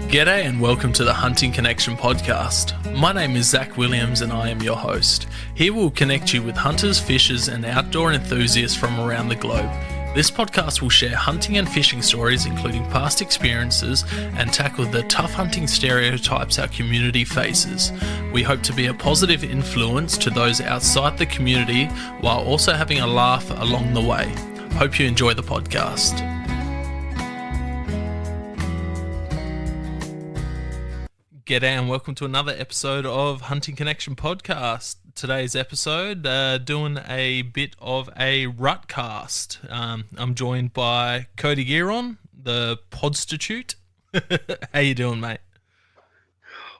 G'day and welcome to the Hunting Connection podcast. My name is Zach Williams and I am your host. Here we'll connect you with hunters, fishers and outdoor enthusiasts from around the globe. This podcast will share hunting and fishing stories including past experiences and tackle the tough hunting stereotypes our community faces. We hope to be a positive influence to those outside the community while also having a laugh along the way. Hope you enjoy the podcast. G'day and welcome to another episode of Hunting Connection podcast. Today's episode, doing a bit of a rutcast. I'm joined by Cody Gearon, the podstitute. How you doing, mate?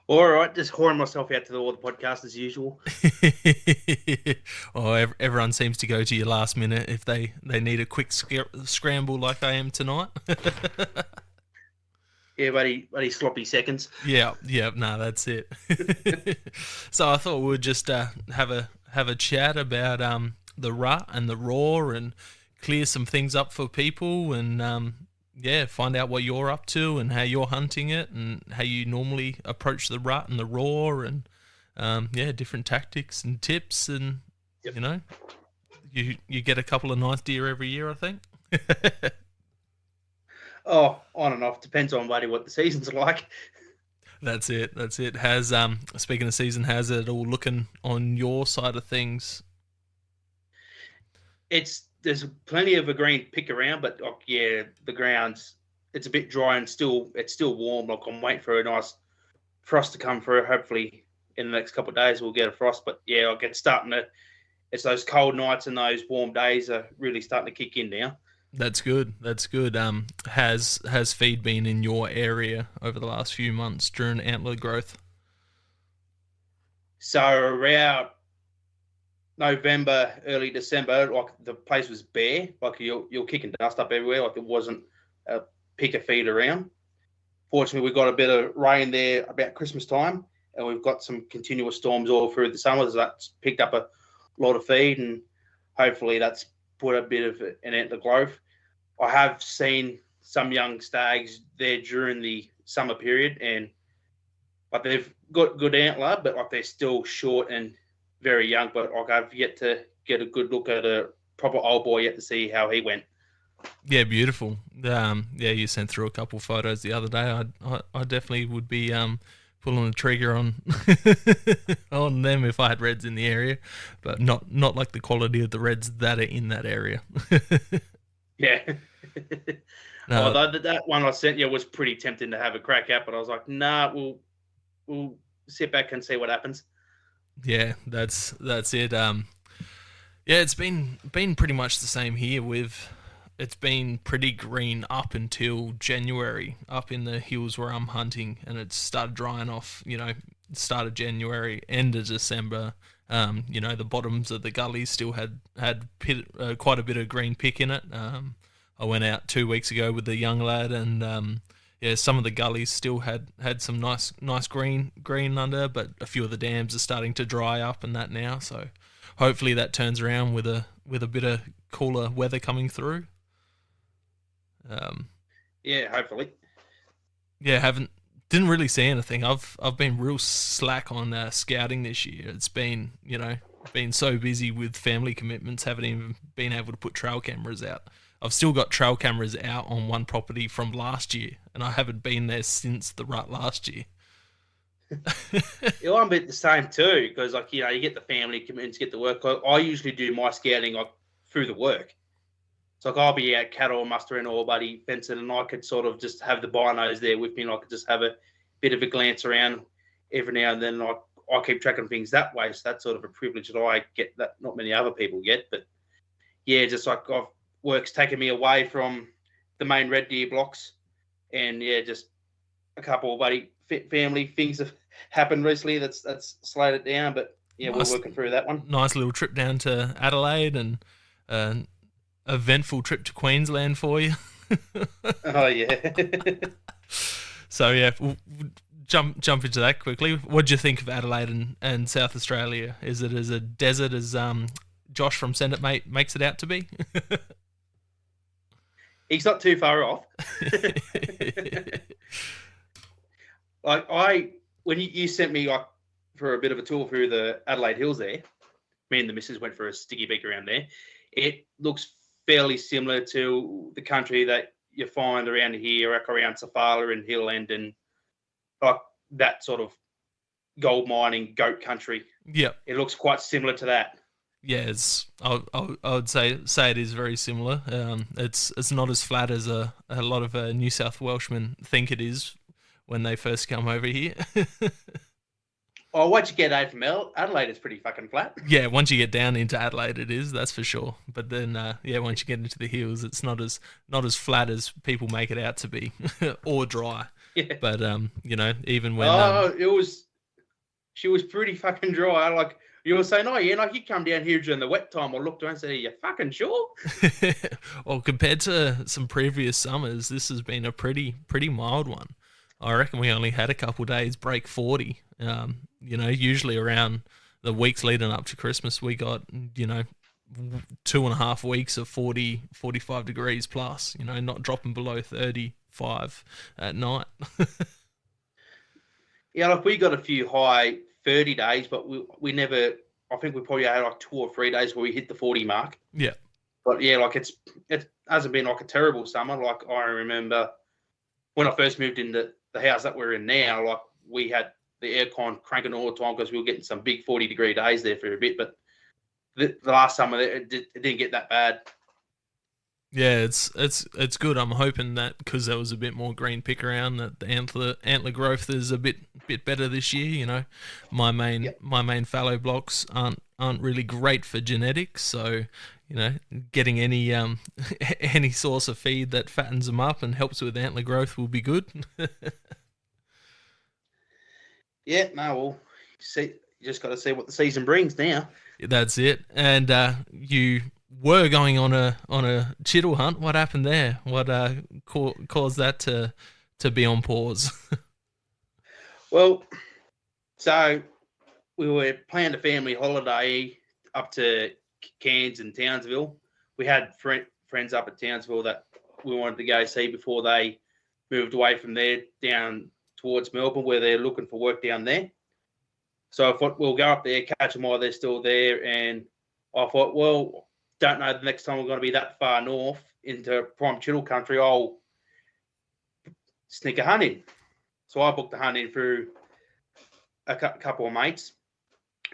All right, just whoring myself out to all the podcasts as usual. Everyone seems to go to you last minute if they need a quick scramble like I am tonight. Yeah, buddy, sloppy seconds. Yeah, no, that's it. So I thought we'd just have a chat about the rut and the roar and clear some things up for people and find out what you're up to and how you're hunting it and how you normally approach the rut and the roar and different tactics and tips and you know, you get a couple of nice deer every year, I think. Oh, on and off. Depends on what the season's like. That's it. Has speaking of season, how's it all looking on your side of things? There's plenty of a green pick around, but the ground's it's a bit dry and it's still warm. Like I'm waiting for a nice frost to come through. Hopefully in the next couple of days we'll get a frost. But yeah, it's those cold nights and those warm days are really starting to kick in now. That's good. Has feed been in your area over the last few months during antler growth? So around November, early December, like the place was bare. Like you're kicking dust up everywhere. Like there wasn't a pick of feed around. Fortunately, we got a bit of rain there about Christmas time, and we've got some continuous storms all through the summer. So that's picked up a lot of feed, and hopefully that's put a bit of an antler growth. I have seen some young stags there during the summer period, and like they've got good antler, but like they're still short and very young. But like I've yet to get a good look at a proper old boy yet to see how he went. Yeah, beautiful. You sent through a couple photos the other day. I definitely would be pulling the trigger on on them if I had reds in the area, but not like the quality of the reds that are in that area. Yeah. No. Although that one I sent you was pretty tempting to have a crack at, but I was like, nah, we'll sit back and see what happens. Yeah, that's it. It's been pretty much the same here. It's been pretty green up until January, up in the hills where I'm hunting, and it started drying off, start of January, end of December. The bottoms of the gullies still had quite a bit of green pick in it. I went out 2 weeks ago with the young lad, and some of the gullies still had some nice green under, but a few of the dams are starting to dry up and that now. So hopefully that turns around with a bit of cooler weather coming through. Hopefully. Yeah, didn't really see anything. I've been real slack on scouting this year. It's been been so busy with family commitments, haven't even been able to put trail cameras out. I've still got trail cameras out on one property from last year, and I haven't been there since the rut last year. I'm a bit the same too, because you get the family commitments, get the work. I usually do my scouting through the work. So I'll be out cattle mustering or buddy fencing, and I could sort of just have the binos there with me, and I could just have a bit of a glance around every now and then. I keep tracking things that way, so that's sort of a privilege that I get that not many other people get. But yeah, just like work's taken me away from the main red deer blocks, and just a couple of family things have happened recently that's slowed it down. But yeah, we're working through that one. Nice little trip down to Adelaide and eventful trip to Queensland for you. Oh yeah. So yeah, we'll jump into that quickly. What do you think of Adelaide and South Australia? Is it as a desert as Josh from Send It Mate makes it out to be? He's not too far off. Like when you sent me like for a bit of a tour through the Adelaide Hills there, me and the missus went for a sticky beak around there. It looks fairly similar to the country that you find around here, like around Safala and Hill End and like that sort of gold mining goat country. Yep. It looks quite similar to that. Yeah, I would say it is very similar. It's not as flat as a lot of New South Welshmen think it is when they first come over here. Oh, once you get out from Adelaide, it's pretty fucking flat. Yeah, once you get down into Adelaide, it is, that's for sure. But then, yeah, once you get into the hills, it's not as flat as people make it out to be, or dry. Yeah. But even when she was pretty fucking dry. Like you were saying, oh yeah, like you come down here during the wet time. I looked around and said, are you fucking sure? well, compared to some previous summers, this has been a pretty mild one. I reckon we only had a couple days break 40. Usually around the weeks leading up to Christmas, we got 2.5 weeks of 40, 45 degrees plus. Not dropping below 35 at night. Yeah, like we got a few high 30 days, but we never. I think we probably had like 2 or 3 days where we hit the 40 mark. Yeah. But yeah, like it hasn't been like a terrible summer. Like I remember when I first moved into the house that we're in now, like we had the aircon cranking all the time because we were getting some big 40-degree days there for a bit. But the last summer it didn't get that bad. Yeah, it's good. I'm hoping that because there was a bit more green pick around, that the antler growth is a bit better this year. My main fallow blocks aren't really great for genetics, so getting any any source of feed that fattens them up and helps with antler growth will be good. Yeah, no, well, see, you just got to see what the season brings now. That's it. And you were going on a chittle hunt. What happened there? What caused that to be on pause? Well, so we were planning a family holiday up to Cairns and Townsville. We had friends up at Townsville that we wanted to go see before they moved away from there down towards Melbourne, where they're looking for work down there. So I thought we'll go up there, catch them while they're still there. And I thought, well, don't know the next time we're going to be that far north into prime chittle country. I'll sneak a hunt in. So I booked the hunt in through a couple of mates,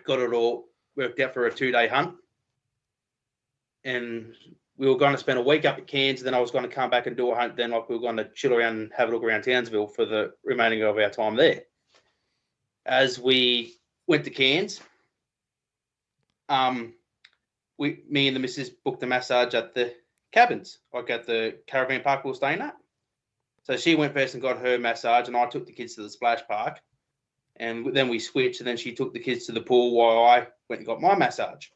got it all worked out for a 2-day hunt. And we were going to spend a week up at Cairns, then I was going to come back and do a hunt. Then like we were going to chill around and have a look around Townsville for the remaining of our time there. As we went to Cairns, me and the missus booked a massage at the cabins, like at the caravan park we were staying at. So she went first and got her massage, and I took the kids to the splash park. And then we switched, and then she took the kids to the pool while I went and got my massage.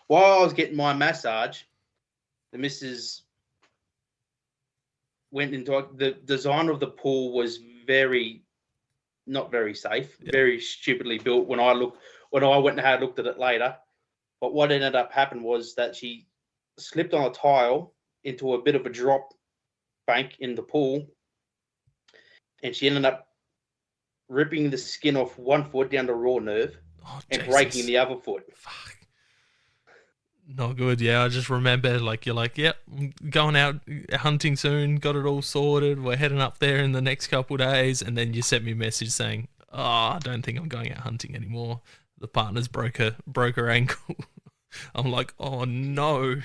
While I was getting my massage, the missus went into the design of the pool was not very safe, very stupidly built. When I went and had looked at it later, but what ended up happening was that she slipped on a tile into a bit of a drop bank in the pool, and she ended up ripping the skin off one foot down the raw nerve and breaking the other foot. Fuck. Not good. Yeah, I just remember you're like, yep, going out hunting soon, got it all sorted, we're heading up there in the next couple of days, and then you sent me a message saying, I don't think I'm going out hunting anymore. The partner's broke her ankle. I'm like, oh no.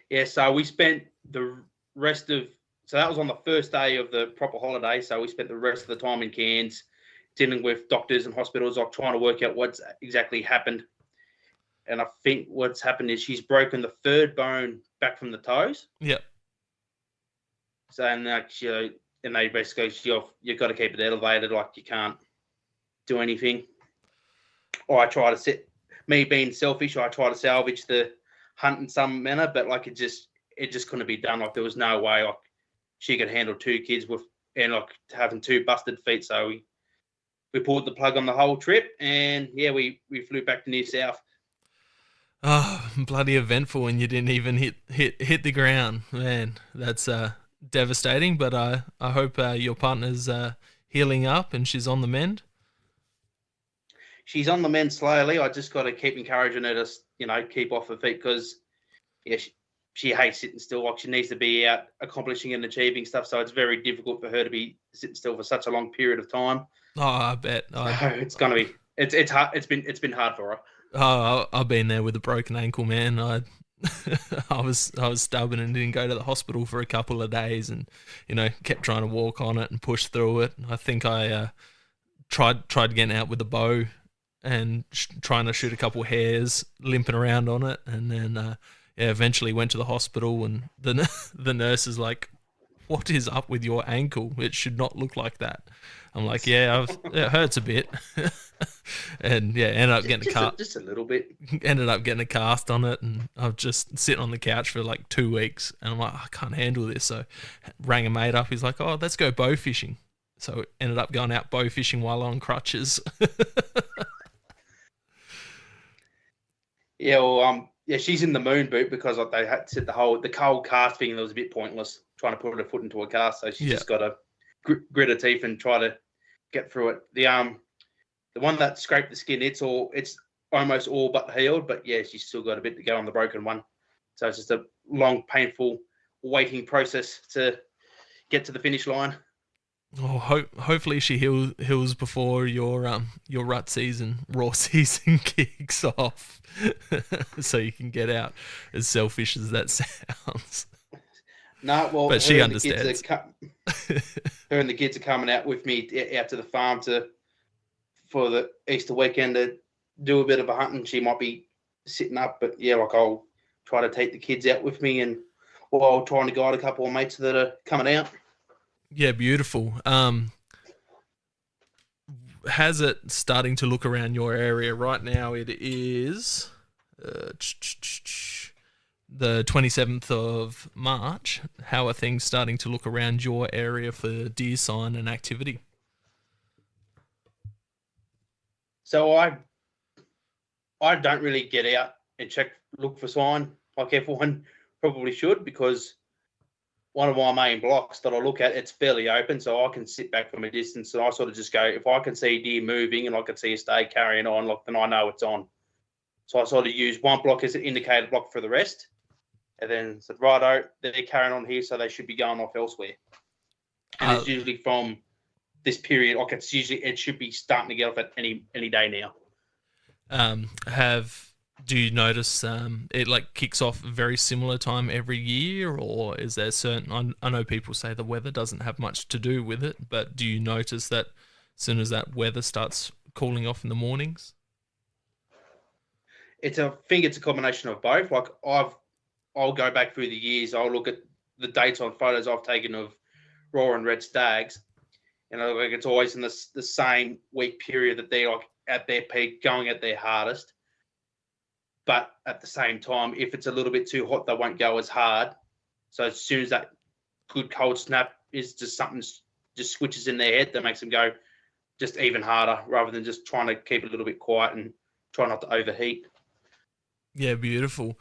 Yeah, so we spent so that was on the first day of the proper holiday, so we spent the rest of the time in Cairns dealing with doctors and hospitals, like trying to work out what's exactly happened. And I think what's happened is she's broken the third bone back from the toes. Yep. So and they basically you've got to keep it elevated, like you can't do anything. Or I try to me being selfish, I try to salvage the hunt in some manner, but like it just couldn't be done. Like there was no way like she could handle 2 kids and like having 2 busted feet. So we pulled the plug on the whole trip, and yeah, we flew back to New South. Oh, bloody eventful when you didn't even hit the ground, man. That's devastating, but I hope your partner's healing up and she's on the mend. She's on the mend slowly. I just got to keep encouraging her to, keep off her feet because, yeah, she hates sitting still. Like, she needs to be out accomplishing and achieving stuff. So it's very difficult for her to be sitting still for such a long period of time. Oh, I bet. So it's gonna be it's hard. It's been hard for her. Oh, I've been there with a broken ankle, man. I was stubborn and didn't go to the hospital for a couple of days, and kept trying to walk on it and push through it. I think I tried getting out with a bow and trying to shoot a couple hairs, limping around on it, and then eventually went to the hospital, and the nurse is like, "What is up with your ankle? It should not look like that." I'm like, "Yeah, it hurts a bit," and ended up getting just a little bit. Ended up getting a cast on it, and I've just sitting on the couch for like 2 weeks, and I'm like, I can't handle this. So rang a mate up. He's like, "Oh, let's go bow fishing." So ended up going out bow fishing while on crutches. She's in the moon boot because they had to set the cold cast thing. That was a bit pointless trying to put her foot into a cast. So she's just got to grit her teeth and try to get through it. The one that scraped the skin, it's almost all but healed, but yeah, she's still got a bit to go on the broken one. So it's just a long, painful waiting process to get to the finish line. Oh, hopefully she heals before your raw season kicks off, so you can get out. As selfish as that sounds. No, well, but she understands. Her and the kids are coming out with me out to the farm for the Easter weekend to do a bit of a hunting. She might be sitting up, but yeah, like I'll try to take the kids out with me, and while trying to guide a couple of mates that are coming out. Yeah, beautiful. Has it starting to look around your area right now? It is the 27th of March. How are things starting to look around your area for deer sign and activity? So I don't really get out and look for sign like everyone probably should, because one of my main blocks that I look at, it's fairly open, so I can sit back from a distance and I sort of just go, if I can see deer moving and I can see a stag carrying on, then I know it's on. So I sort of use one block as an indicator block for the rest, and then said, righto, they're carrying on here, so they should be going off elsewhere. And it's usually from this period, like it should be starting to get off at any day now. Do you notice it like kicks off very similar time every year, or is there certain? I know people say the weather doesn't have much to do with it, but do you notice that as soon as that weather starts cooling off in the mornings? I think it's a combination of both. Like I'll go back through the years. I'll look at the dates on photos I've taken of raw and red stags, and like it's always in the same week period that they're like at their peak, going at their hardest. But at the same time, if it's a little bit too hot, they won't go as hard. So as soon as that good cold snap is just something just switches in their head that makes them go just even harder, rather than just trying to keep it a little bit quiet and try not to overheat. Yeah, beautiful.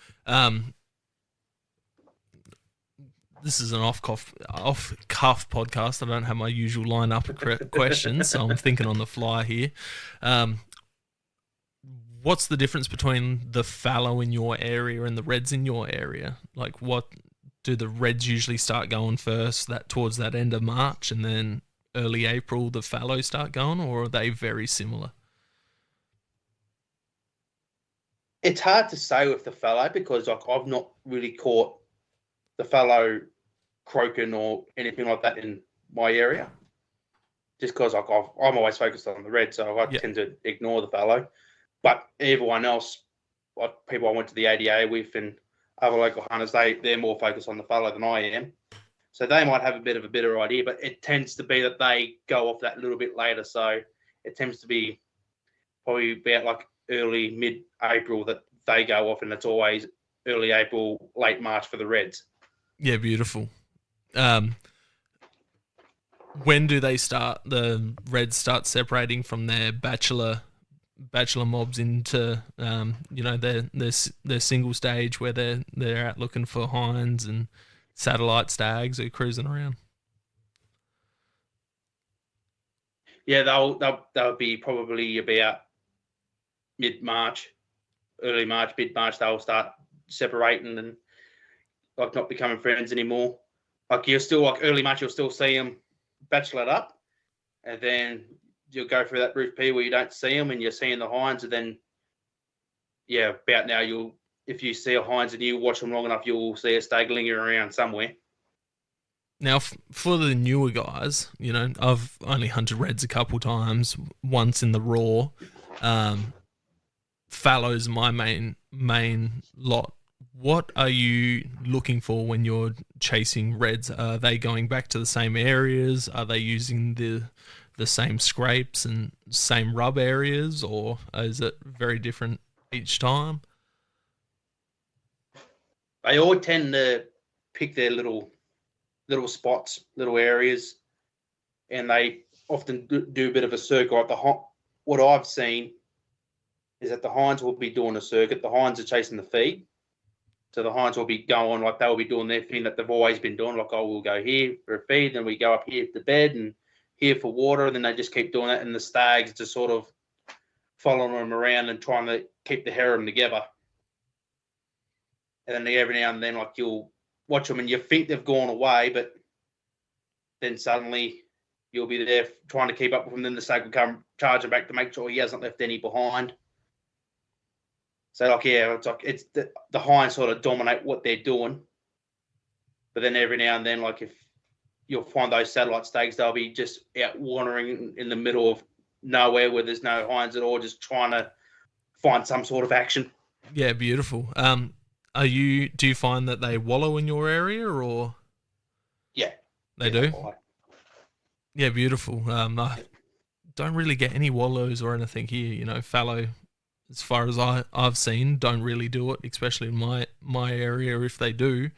This is an off-cuff podcast. I don't have my usual lineup of questions, so I'm thinking on the fly here. What's the difference between the fallow in your area and the reds in your area? Like, what do the reds usually start going first, towards that end of March, and then early April the fallow start going, or are they very similar? It's hard to say with the fallow, because like I've not really caught the fallow croaking or anything like that in my area, just because like I'm always focused on the red, so I tend to ignore the fallow. But everyone else, like people I went to the ADA with and other local hunters, they're more focused on the fallow than I am. So they might have a bit of a better idea, but it tends to be that they go off that little bit later. So it tends to be probably about like early, mid-April that they go off, and it's always early April, late March for the reds. Yeah, beautiful. When do the reds start separating from their bachelor mobs into their single stage where they're out looking for hinds and satellite stags are cruising around? Yeah, they'll be probably about mid-March, early March, mid-March. They'll start separating and like not becoming friends anymore. Like you're still like early March, you'll still see them bachelor up, and then you'll go through that roof P where you don't see them, and you're seeing the hinds, and then about now if you see a hinds and you watch them long enough, you'll see a stag lingering around somewhere. Now, for the newer guys, I've only hunted reds a couple times. Once in the raw, fallow's my main lot. What are you looking for when you're chasing reds? Are they going back to the same areas? Are they using the same scrapes and same rub areas, or is it very different each time? They all tend to pick their little spots, little areas, and they often do a bit of a circle. What I've seen is that the hinds will be doing a circuit. The hinds are chasing the feed. So the hinds will be going, like they'll be doing their thing that they've always been doing. Like, we'll go here for a feed, then we go up here to bed and here for water. And then they just keep doing that. And the stags just sort of following them around and trying to keep the harem together. And then every now and then, like, you'll watch them and you think they've gone away, but then suddenly you'll be there trying to keep up with them. Then the stag will come charging back to make sure he hasn't left any behind. So, like, it's the hinds sort of dominate what they're doing. But then every now and then, like, if you'll find those satellite stags, they'll be just out wandering in the middle of nowhere where there's no hinds at all, just trying to find some sort of action. Yeah, beautiful. Do you find that they wallow in your area, or? Yeah. They do? Yeah, beautiful. I don't really get any wallows or anything here, fallow, as far as I've seen, don't really do it, especially in my area. If they do,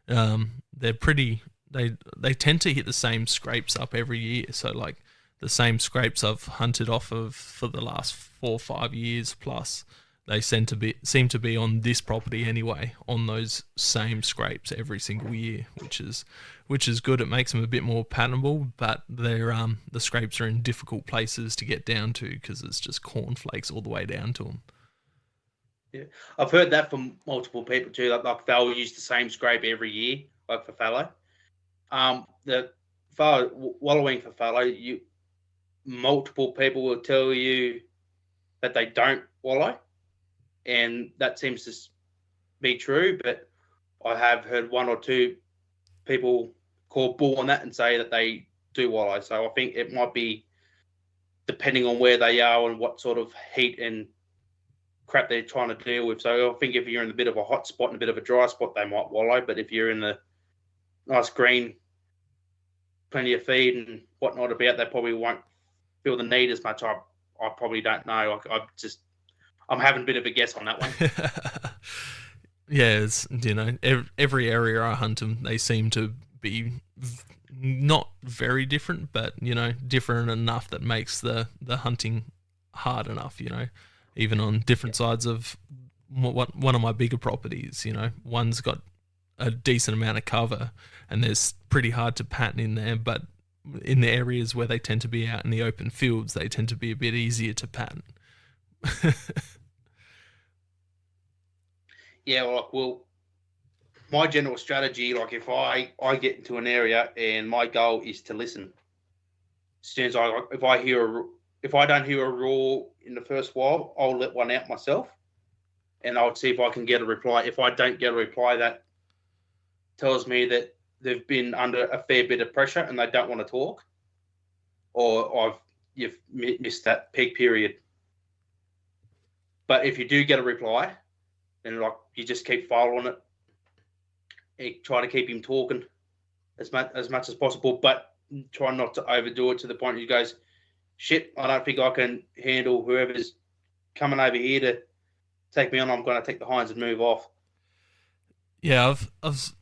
they're pretty. They tend to hit the same scrapes up every year. So like the same scrapes I've hunted off of for the last 4 or 5 years plus, they seem to be on this property anyway, on those same scrapes every single year, which is good. It makes them a bit more patternable, but they're the scrapes are in difficult places to get down to because it's just cornflakes all the way down to them. Yeah, I've heard that from multiple people too. Like they'll use the same scrape every year, like for fallow. The fallow, wallowing for fallow, multiple people will tell you that they don't wallow, and that seems to be true. But I have heard 1 or 2 people call bull on that and say that they do wallow. So I think it might be depending on where they are and what sort of heat and crap they're trying to deal with. So I think if you're in a bit of a hot spot and a bit of a dry spot, they might wallow. But if you're in the nice green, plenty of feed and whatnot about, they probably won't feel the need as much. I probably don't know. I'm having a bit of a guess on that one. Yeah, it's, every area I hunt them, they seem to be not very different, but different enough that makes the hunting hard enough. Even on different sides of one of my bigger properties. One's got a decent amount of cover, and there's pretty hard to pattern in there, but in the areas where they tend to be out in the open fields, they tend to be a bit easier to pattern. Yeah, well, my general strategy, like if I get into an area and my goal is to listen, as soon as if I don't hear a roar in the first while, I'll let one out myself, and I'll see if I can get a reply. If I don't get a reply, that tells me that they've been under a fair bit of pressure and they don't want to talk, or you've missed that peak period. But if you do get a reply, then like you just keep following it, and try to keep him talking as much as possible, but try not to overdo it to the point where he goes, shit, I don't think I can handle whoever's coming over here to take me on. I'm going to take the hinds and move off. Yeah,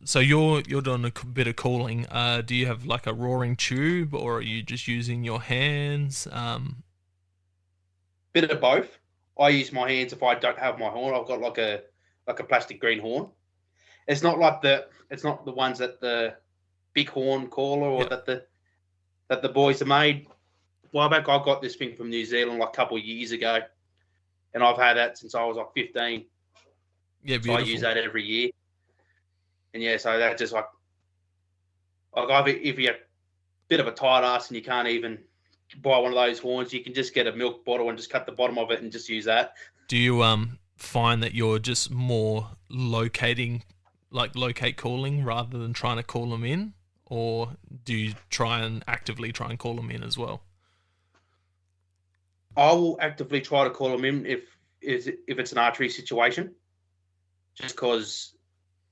so you're doing a bit of calling. Do you have like a roaring tube, or are you just using your hands? Bit of both. I use my hands if I don't have my horn. I've got like a plastic green horn, It's not like it's not the ones that the bighorn caller or that the boys have made. Well, back I got this thing from New Zealand like a couple of years ago, and I've had that since I was like 15. Yeah, beautiful. So I use that every year. And yeah, so that's just like if you're a bit of a tight ass and you can't even buy one of those horns, you can just get a milk bottle and just cut the bottom of it and just use that. Do you find that you're just more locate calling rather than trying to call them in, or do you actively try and call them in as well? I will actively try to call them in if it's an archery situation, just because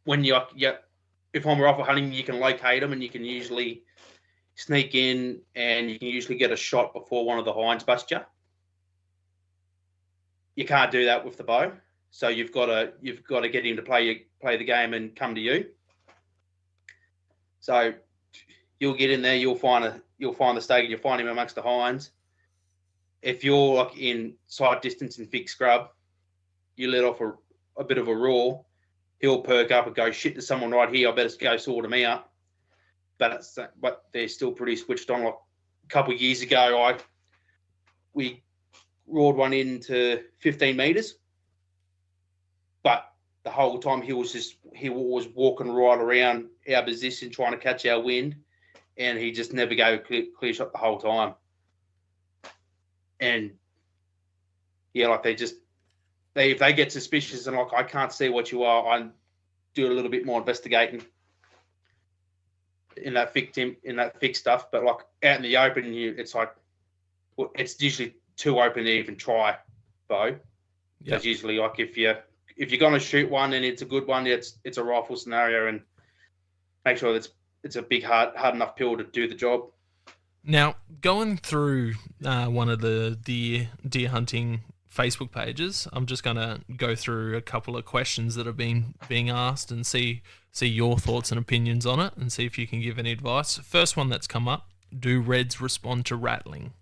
when if I'm rifle hunting, you can locate them and you can usually sneak in and you can usually get a shot before one of the hinds bust you. You can't do that with the bow, so you've got to get him to play the game and come to you. So you'll get in there, you'll find the stake, and you'll find him amongst the hinds. If you're like in sight distance and thick scrub, you let off a bit of a roar, he'll perk up and go, shit, there's someone right here, I better go sort him out. But they're still pretty switched on. Like a couple of years ago, we roared one into 15 metres, but the whole time he was walking right around our position trying to catch our wind, and he just never gave a clear shot the whole time. And yeah, like if they get suspicious and like I can't see what you are, I do a little bit more investigating in that thick stuff. But like out in the open, it's like it's usually too open to even try bow. Because usually like if you're gonna shoot one and it's a good one, it's a rifle scenario, and make sure that it's a big hard enough pill to do the job. Now, going through one of the deer hunting Facebook pages, I'm just going to go through a couple of questions that have been being asked and see your thoughts and opinions on it, and see if you can give any advice. First one that's come up: do reds respond to rattling?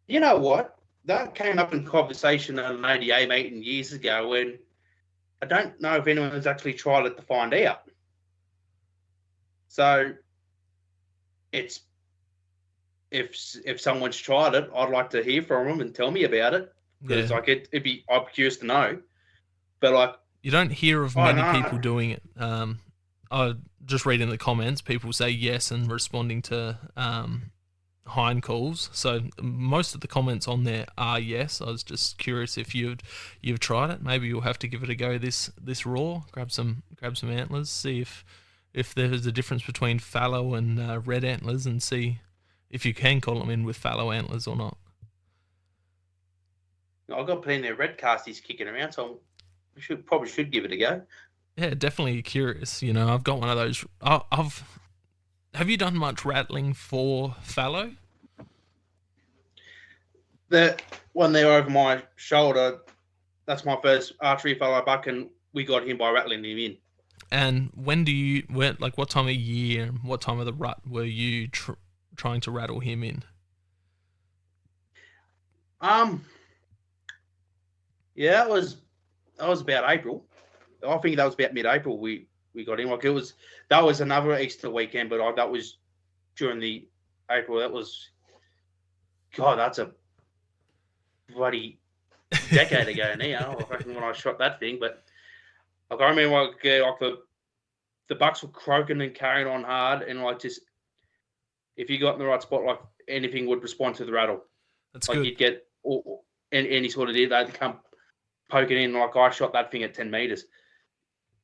You know what? That came up in conversation at an ADA meeting years ago, when I don't know if anyone's actually tried it to find out. So it's if someone's tried it, I'd like to hear from them and tell me about it, because I'm curious to know. But like, you don't hear of many people doing it. I just read in the comments, people say yes and responding to hind calls. So most of the comments on there are yes. I was just curious if you've tried it. Maybe you'll have to give it a go this raw. Grab some antlers, see if there's a difference between fallow and red antlers, and see if you can call them in with fallow antlers or not. I've got plenty of red casties kicking around, so we probably should give it a go. Yeah, definitely curious. You know, I've got one of those. Have you done much rattling for fallow? The one there over my shoulder, that's my first archery fallow buck, and we got him by rattling him in. And what time of year, what time of the rut were you trying to rattle him in? Yeah, that was about April. I think that was about mid-April we got him. Like that was another Easter weekend, but that was during the April. That was, God, that's a bloody decade ago now. I reckon when I shot that thing, but like I remember like the bucks were croaking and carrying on hard, and like just if you got in the right spot, like anything would respond to the rattle. That's like good. You'd get any sort of deer, they'd come poking in. Like I shot that thing at 10 meters.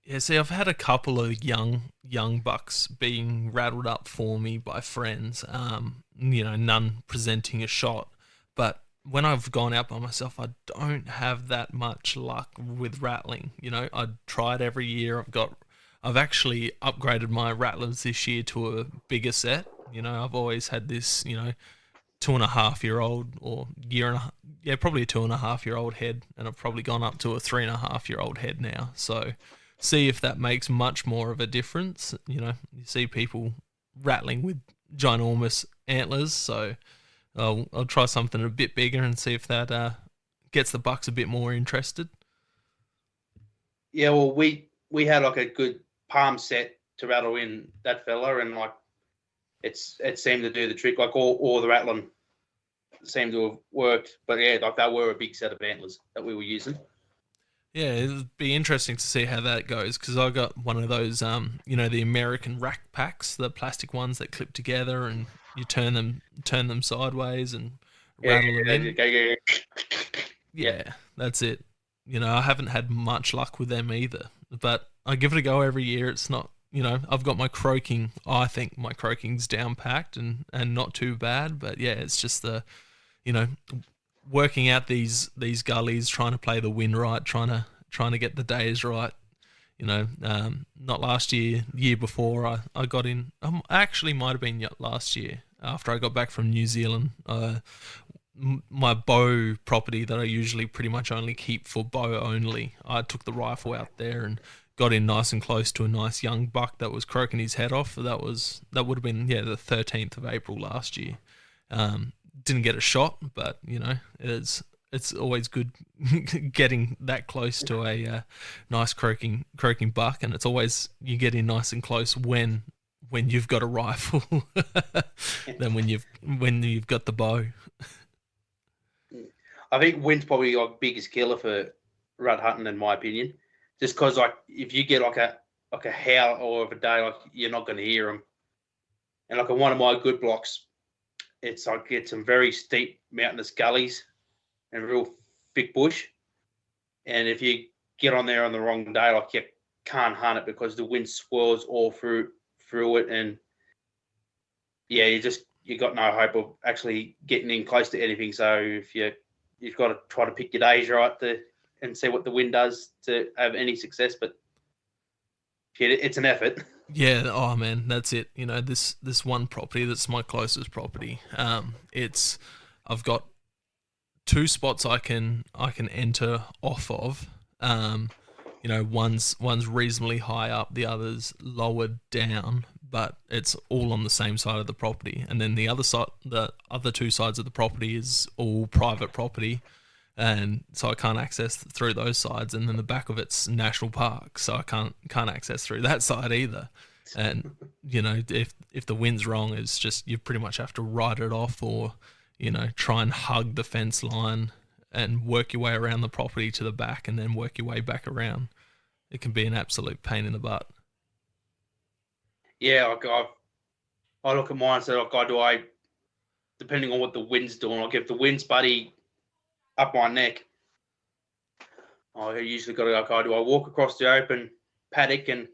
Yeah, see, I've had a couple of young bucks being rattled up for me by friends. None presenting a shot, but when I've gone out by myself, I don't have that much luck with rattling. You know, I try it every year. I've actually upgraded my rattlers this year to a bigger set. You know, I've always had this, 2.5-year-old or probably a 2.5-year-old head, and I've probably gone up to a 3.5-year-old head now. So see if that makes much more of a difference. You know, you see people rattling with ginormous antlers, so I'll try something a bit bigger and see if that gets the bucks a bit more interested. Yeah, well, we had like a good palm set to rattle in that fella, and like it seemed to do the trick. Like all the rattling seemed to have worked, but yeah, like they were a big set of antlers that we were using. Yeah, it'd be interesting to see how that goes because I got one of those, the American rack packs, the plastic ones that clip together and you turn them sideways and Yeah, rattle them in. yeah. Yeah, that's it. I haven't had much luck with them either, but I give it a go every year. It's not, I've got my croaking. I think my croaking's down packed and not too bad, but yeah, it's just you know, working out these gullies, trying to play the wind right, trying to get the days right. Not last year, year before I got in. Actually, might have been last year after I got back from New Zealand. My bow property that I usually pretty much only keep for bow only. I took the rifle out there and got in nice and close to a nice young buck that was croaking his head off. That would have been the 13th of April last year. Didn't get a shot, but it's always good getting that close to a nice croaking buck, and it's always you get in nice and close when you've got a rifle than when you've got the bow. I think wind's probably your biggest killer for rudd hunting, in my opinion. Just because, like, if you get like a howl all of a day, like you're not going to hear them. And like on one of my good blocks, it's like get some very steep mountainous gullies and real thick bush. And if you get on there on the wrong day, like you can't hunt it because the wind swirls all through it, and yeah, you got no hope of actually getting in close to anything. So if you've got to try to pick your days right and see what the wind does to have any success. But it's an effort. Yeah, oh man, that's it. This one property that's my closest property. I've got two spots I can enter off of. One's reasonably high up, the other's lower down, but it's all on the same side of the property. And then the other two sides of the property is all private property, and so I can't access through those sides. And then the back of it's national park, so I can't access through that side either. And if the wind's wrong, it's just you pretty much have to ride it off, or try and hug the fence line and work your way around the property to the back, and then work your way back around. It can be an absolute pain in the butt. Yeah, like I look at mine and say, like, depending on what the wind's doing, like if the wind's buddy up my neck, I usually got to go, do I walk across the open paddock and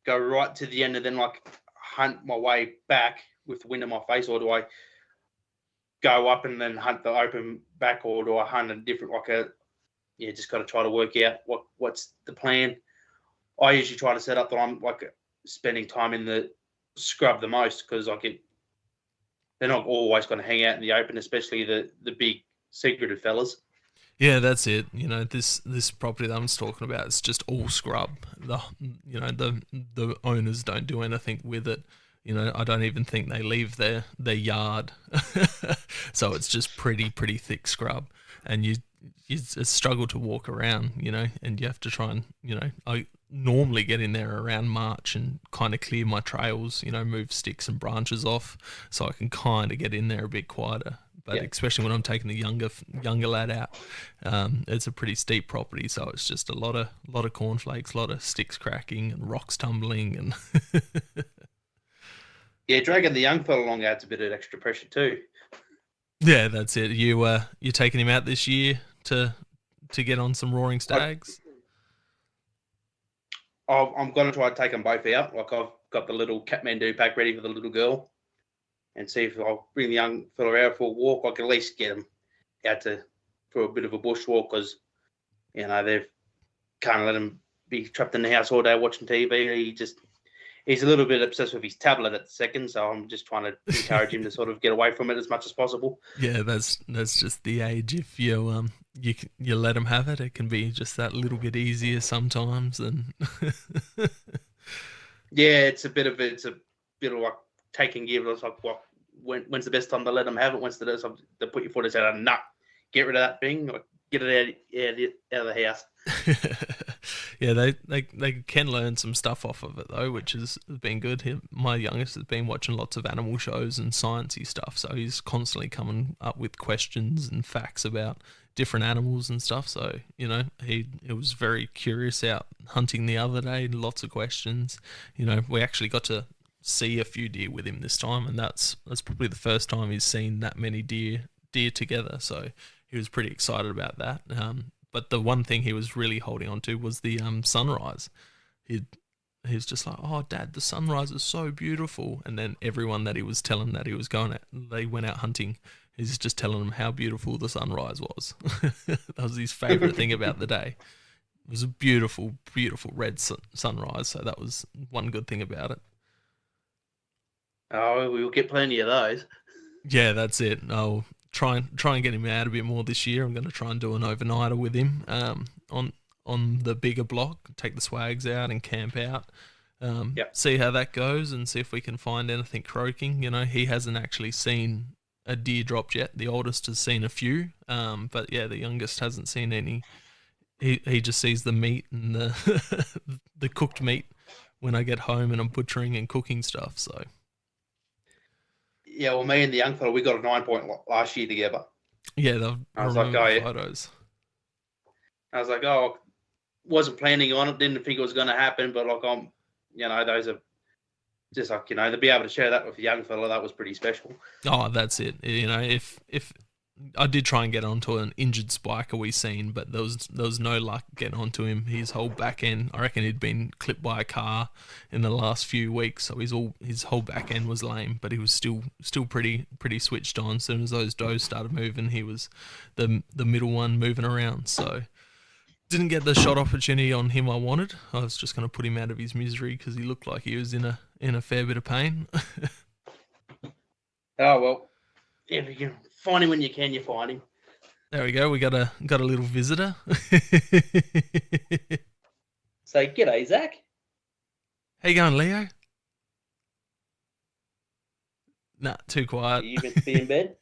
go right to the end and then like hunt my way back with the wind in my face, or do I go up and then hunt the open back, or do I hunt a different, just got to try to work out what's the plan. I usually try to set up that I'm like spending time in the scrub the most, because they're not always going to hang out in the open, especially the big secretive fellas. Yeah, that's it. This property that I'm talking about, it's just all scrub. The owners don't do anything with it. I don't even think they leave their yard. So it's just pretty thick scrub, and you struggle to walk around, and you have to try and, I normally get in there around March and kind of clear my trails, move sticks and branches off so I can kind of get in there a bit quieter. But yeah, especially when I'm taking the younger lad out, it's a pretty steep property, so it's just a lot of cornflakes, a lot of sticks cracking and rocks tumbling, and yeah, dragging the young fella along adds a bit of extra pressure too. Yeah, that's it. You taking him out this year to get on some roaring stags? I'm going to try to take them both out. Like I've got the little Kathmandu pack ready for the little girl, and see if I'll bring the young fella out for a walk. I can at least get him out for a bit of a bushwalk, because they can't let him be trapped in the house all day watching TV. He's a little bit obsessed with his tablet at the second, so I'm just trying to encourage him to sort of get away from it as much as possible. Yeah, that's just the age. If you let him have it, it can be just that little bit easier sometimes. And yeah, it's a bit of like taking give. It's like, when's the best time to let them have it? When's the best time to put your foot and say, "Nah, get rid of that thing, or get it out of the house." Yeah, they can learn some stuff off of it though, which has been good. My youngest has been watching lots of animal shows and sciencey stuff, so he's constantly coming up with questions and facts about different animals and stuff. So he was very curious out hunting the other day. Lots of questions. We actually got to see a few deer with him this time, and that's probably the first time he's seen that many deer together. So he was pretty excited about that. But the one thing he was really holding on to was the sunrise. He was just like, "Oh, Dad, the sunrise is so beautiful." And then everyone that he was telling that he was going at, they went out hunting. He's just telling them how beautiful the sunrise was. That was his favorite thing about the day. It was a beautiful, beautiful red sunrise. So that was one good thing about it. Oh, we'll get plenty of those. Yeah, that's it. I'll try and get him out a bit more this year. I'm going to try and do an overnighter with him on the bigger block, take the swags out and camp out. See how that goes and see if we can find anything croaking. He hasn't actually seen a deer dropped yet. The oldest has seen a few, but yeah, the youngest hasn't seen any. He just sees the meat and the the cooked meat when I get home and I'm butchering and cooking stuff. So yeah, well, me and the young fella, we got a 9-point last year together. Yeah, I was like, photos. I was like, wasn't planning on it, didn't think it was going to happen, but like those are just like to be able to share that with a young fella, that was pretty special. Oh, that's it. If I did try and get onto an injured spiker we seen, but there was no luck getting onto him. His whole back end, I reckon he'd been clipped by a car in the last few weeks, so his whole back end was lame, but he was still pretty switched on. As soon as those does started moving, he was the middle one moving around. So didn't get the shot opportunity on him I wanted. I was just going to put him out of his misery because he looked like he was in a fair bit of pain. Oh well. If you can find him when you can, you find him. There we go. We got a little visitor. Say, g'day, Zach. How you going, Leo? Nah, too quiet. Are you meant to be in bed?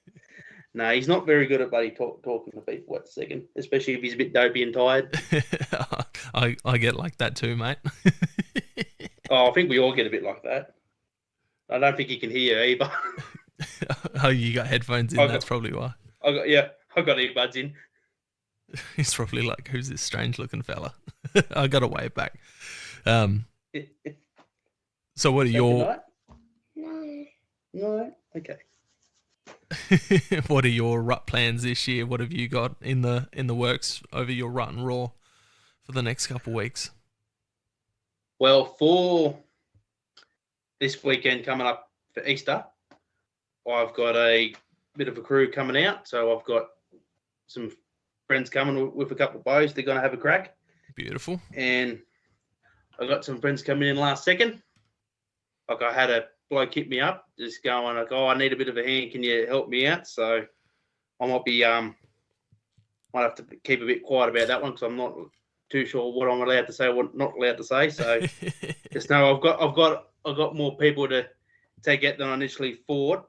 No, he's not very good at talking to people at the second, especially if he's a bit dopey and tired. I get like that too, mate. I think we all get a bit like that. I don't think he can hear you either. Oh, you got headphones in, that's probably why. I've got earbuds in. He's probably like, who's this strange looking fella? I got to wave back. So what are your... No? Okay. What are your rut plans this year? What have you got in the works over your rut and raw for the next couple of weeks? Well, for this weekend coming up for Easter, I've got a bit of a crew coming out. So I've got some friends coming with a couple of bows. They're going to have a crack. Beautiful. And I got some friends coming in last second. Like I had a bloke hit me up, just going like, I need a bit of a hand. Can you help me out? So I might be might have to keep a bit quiet about that one because I'm not too sure what I'm allowed to say, what not allowed to say. So just know I've got more people to take out than I initially thought.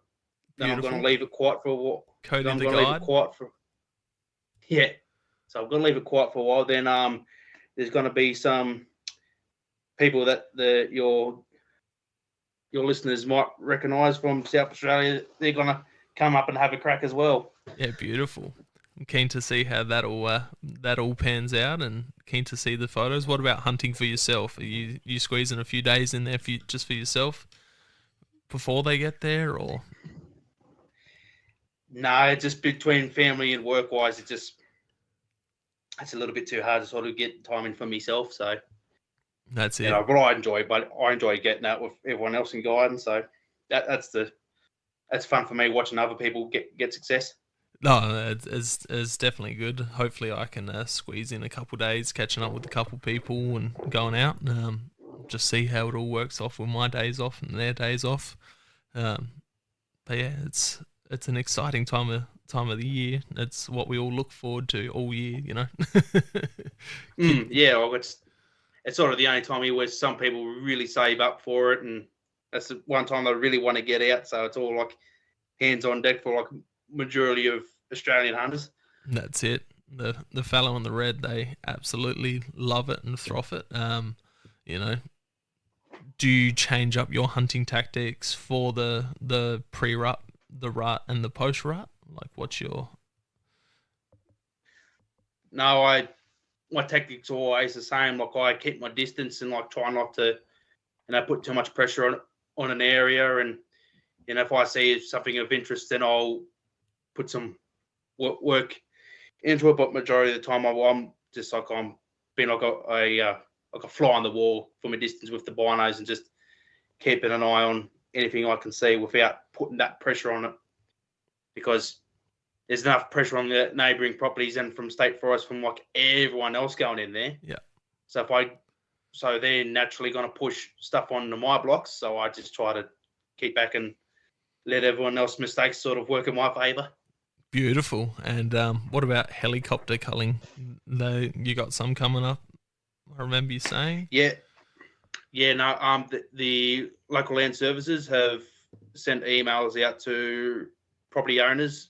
Then I'm going to leave it quiet for a while. Cody the guide. Leave it quiet for. Yeah, so I'm going to leave it quiet for a while. Then there's going to be some people that your listeners might recognise from South Australia. They're going to come up and have a crack as well. Yeah, beautiful. I'm keen to see how that all pans out, and keen to see the photos. What about hunting for yourself? Are you squeezing a few days in there just for yourself before they get there, or? No, just between family and work-wise, it's a little bit too hard to sort of get time in for myself. So that's it. But I enjoy getting out with everyone else in guidance. So that's fun for me watching other people get success. No, it's definitely good. Hopefully, I can squeeze in a couple of days, catching up with a couple of people and going out. Just see how it all works off with my days off and their days off. But yeah, it's an exciting time of the year. It's what we all look forward to all year, you know. Yeah, well, it's sort of the only time of year where some people really save up for it, and that's the one time they really want to get out. So it's all like hands on deck for like majority of Australian hunters. That's it. the fallow and the red, they absolutely love it and froth it. You know, do you change up your hunting tactics for the pre-rut, the rut, and the post-rut? Like, what's your... No, my tactics are always the same. Like, I keep my distance and like try not to, put too much pressure on an area. And if I see something of interest, then I'll put some work into it. But majority of the time, I'm just like I'm being like a fly on the wall from a distance with the binos and just keeping an eye on anything I can see without putting that pressure on it, because there's enough pressure on the neighbouring properties and from State Forest from like everyone else going in there. Yeah. So they're naturally going to push stuff onto my blocks. So I just try to keep back and let everyone else's mistakes sort of work in my favour. Beautiful. And what about helicopter culling? You got some coming up, I remember you saying? Yeah. No. The local land services have sent emails out to property owners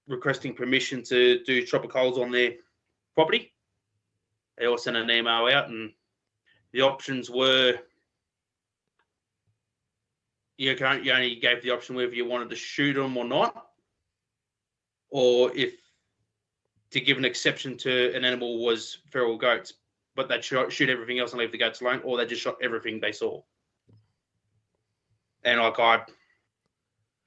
requesting permission to do tropicols on their property. They all sent an email out, and the options were you only gave the option whether you wanted to shoot them or not, or if to give an exception to an animal was feral goats, but they'd shoot everything else and leave the goats alone, or they just shot everything they saw. And like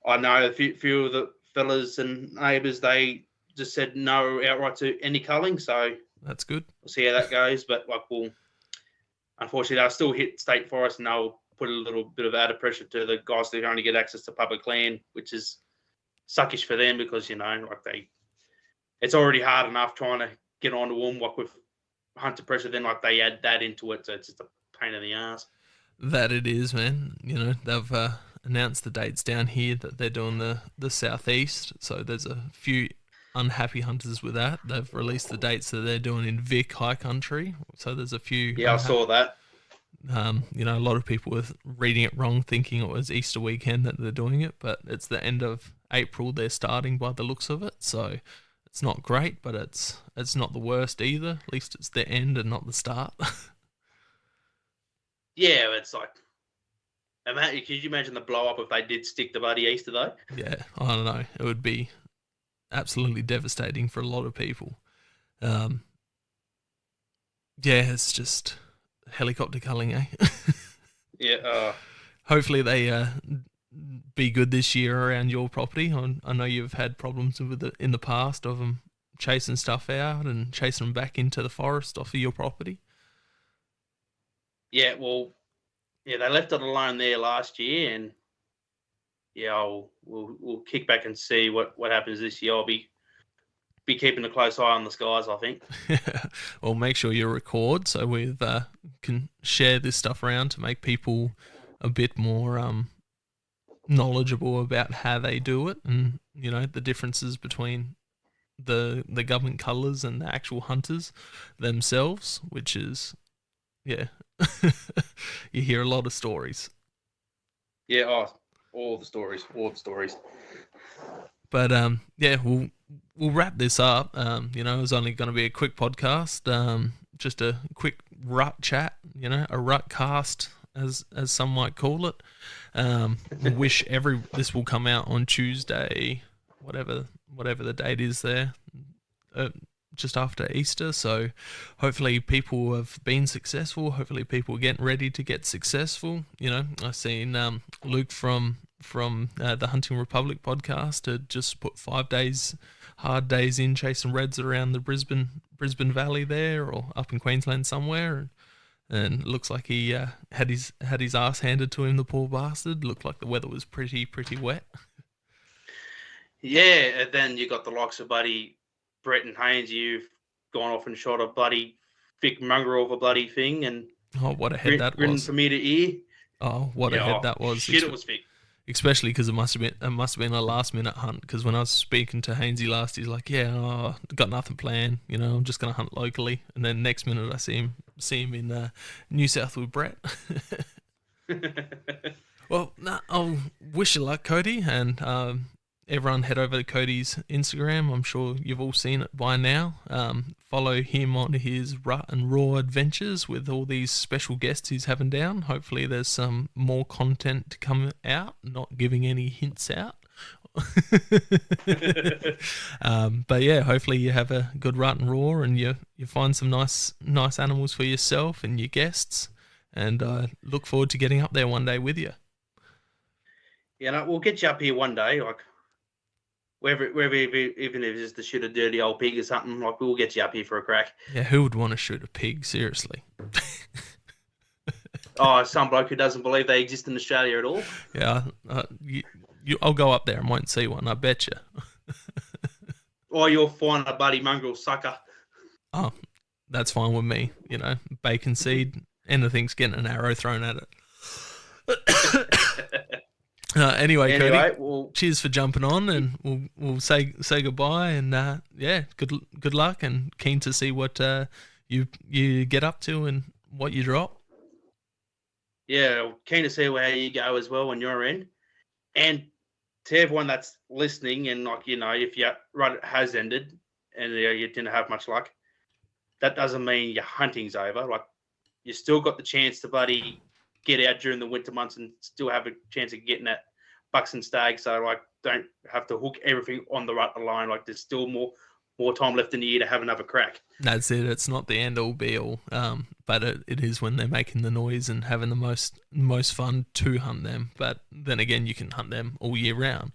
I know a few of the fellas and neighbours, they just said no outright to any culling, so that's good. We'll see how that goes. But unfortunately, they'll still hit State Forest, and they'll put a little bit of added pressure to the guys that only get access to public land, which is suckish for them because it's already hard enough trying to get onto them, like with hunter pressure. Then they add that into it, so it's just a pain in the ass. That it is, man. They've announced the dates down here that they're doing the southeast, so there's a few unhappy hunters with that. They've released the dates that they're doing in Vic High Country, so there's a few. Yeah, I saw that. A lot of people were reading it wrong, thinking it was Easter weekend that they're doing it, but it's the end of April they're starting by the looks of it, so it's not great, but it's not the worst either. At least it's the end and not the start. Yeah, it's like, could you imagine the blow up if they did stick to bloody Easter though? Yeah, I don't know. It would be absolutely devastating for a lot of people. Yeah, it's just helicopter culling, eh? Yeah. Hopefully they be good this year around your property. I know you've had problems with it in the past of them chasing stuff out and chasing them back into the forest off of your property. Yeah, well, they left it alone there last year, and we'll kick back and see what happens this year. I'll be keeping a close eye on the skies, I think. Well, make sure you record so we can share this stuff around to make people a bit more knowledgeable about how they do it, and the differences between the government colours and the actual hunters themselves, which is you hear a lot of stories. Yeah, all the stories. But we'll wrap this up. It was only going to be a quick podcast, just a quick rut chat. A rut cast, as some might call it. Wish this will come out on Tuesday, whatever the date is there. Just after Easter, so hopefully people have been successful. Hopefully people are getting ready to get successful. I've seen Luke from the Hunting Republic podcast had just put 5 days, hard days in chasing reds around the Brisbane Valley there, or up in Queensland somewhere, and it looks like he had his ass handed to him. The poor bastard. Looked like the weather was pretty wet. Yeah, and then you got the likes of buddy Brett and Haynes. You've gone off and shot a bloody thick mongrel of a bloody thing, and what a head that was from ear to ear. Oh, what a head that was! Shit, it was thick. Especially because it must have been a last minute hunt. Because when I was speaking to Hainesy last, he's like, "Yeah, got nothing planned. I'm just gonna hunt locally." And then next minute, I see him in New South with Brett. Well, I'll wish you luck, Cody, and everyone head over to Cody's Instagram. I'm sure you've all seen it by now. Follow him on his Rut and Raw adventures with all these special guests he's having down. Hopefully there's some more content to come out, not giving any hints out. But yeah, hopefully you have a good Rut and Raw, and you find some nice animals for yourself and your guests, and I look forward to getting up there one day with you. Yeah, no, we'll get you up here one day, like wherever even if it's to shoot a dirty old pig or something, like we'll get you up here for a crack. Yeah, who would want to shoot a pig, seriously? Oh, some bloke who doesn't believe they exist in Australia at all. Yeah, I'll go up there and won't see one, I bet you. Or you'll find a bloody mongrel sucker. Oh, that's fine with me. You know, bacon seed, anything's getting an arrow thrown at it. Anyway, Cody, well, cheers for jumping on, and we'll say goodbye, and yeah, good luck, and keen to see what you get up to and what you drop. Yeah, keen to see how you go as well on your end. And to everyone that's listening, and like, you know, if your rut has ended and you didn't have much luck, that doesn't mean your hunting's over. Like, you still got the chance to bloody get out during the winter months and still have a chance of getting that bucks and stags. So, like, don't have to hook everything on the rut alone. Like, there's still more time left in the year to have another crack. That's it. It's not the end all be all, but it is when they're making the noise and having the most fun to hunt them. But then again, you can hunt them all year round.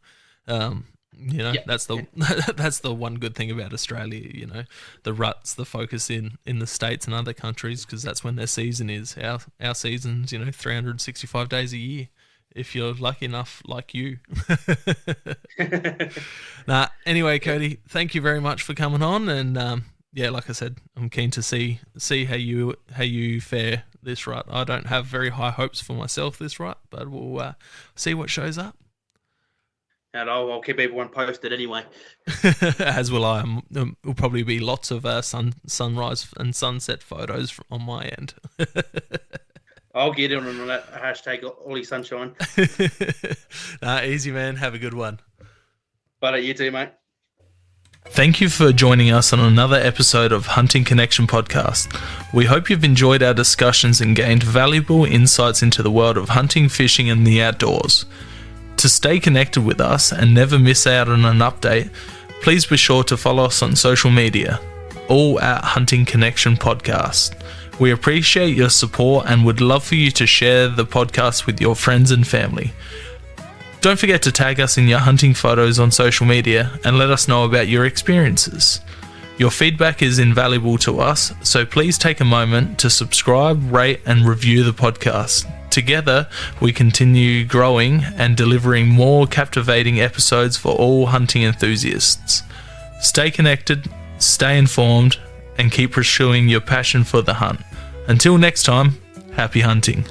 You know, that's the one good thing about Australia. You know, the rut's the focus in the States and other countries, because that's when their season is. Our season's, you know, 365 days a year, if you're lucky enough, like you. Anyway, Cody, thank you very much for coming on, and yeah, like I said, I'm keen to see how you fare this rut. I don't have very high hopes for myself this rut, but we'll see what shows up. And I'll keep everyone posted anyway. As will I. Will probably be lots of sunrise and sunset photos on my end. I'll get in on that hashtag Ollie Sunshine. Easy, man. Have a good one. But you too, mate. Thank you for joining us on another episode of Hunting Connection Podcast. We hope you've enjoyed our discussions and gained valuable insights into the world of hunting, fishing, and the outdoors. To stay connected with us and never miss out on an update, please be sure to follow us on social media, all at Hunting Connection Podcast. We appreciate your support and would love for you to share the podcast with your friends and family. Don't forget to tag us in your hunting photos on social media and let us know about your experiences. Your feedback is invaluable to us, so please take a moment to subscribe, rate, and review the podcast. Together, we continue growing and delivering more captivating episodes for all hunting enthusiasts. Stay connected, stay informed, and keep pursuing your passion for the hunt. Until next time, happy hunting.